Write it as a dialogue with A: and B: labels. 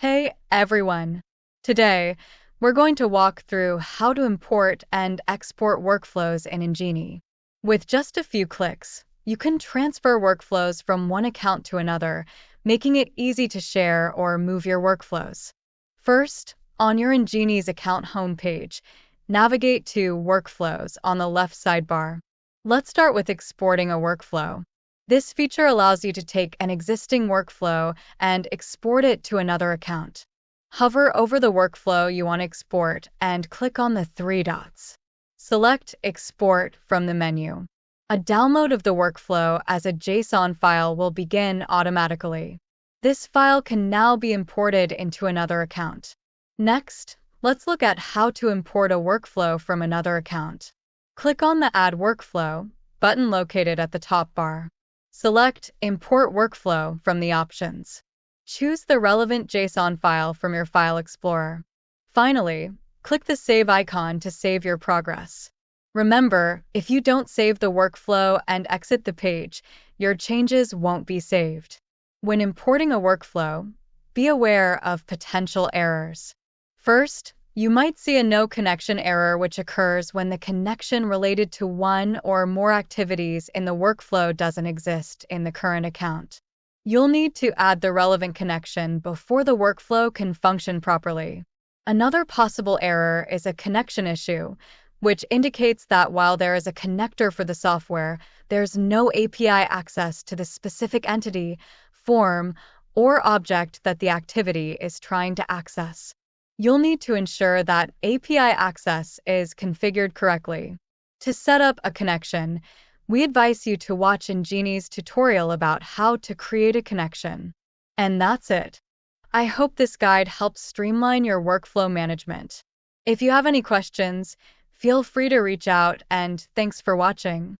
A: Hey everyone! Today, we're going to walk through how to import and export workflows in Engini. With just a few clicks, you can transfer workflows from one account to another, making it easy to share or move your workflows. First, on your Engini's account homepage, navigate to Workflows on the left sidebar. Let's start with exporting a workflow. This feature allows you to take an existing workflow and export it to another account. Hover over the workflow you want to export and click on the three dots. Select Export from the menu. A download of the workflow as a JSON file will begin automatically. This file can now be imported into another account. Next, let's look at how to import a workflow from another account. Click on the Add Workflow button located at the top bar. Select Import Workflow from the options. Choose the relevant JSON file from your File Explorer. Finally, click the Save icon to save your progress. Remember, if you don't save the workflow and exit the page, your changes won't be saved. When importing a workflow, be aware of potential errors. First, you might see a no connection error which occurs when the connection related to one or more activities in the workflow doesn't exist in the current account. You'll need to add the relevant connection before the workflow can function properly. Another possible error is a connection issue, which indicates that while there is a connector for the software, there's no API access to the specific entity, form, or object that the activity is trying to access. You'll need to ensure that API access is configured correctly. To set up a connection, we advise you to watch Engini's tutorial about how to create a connection. And that's it. I hope this guide helps streamline your workflow management. If you have any questions, feel free to reach out, and thanks for watching.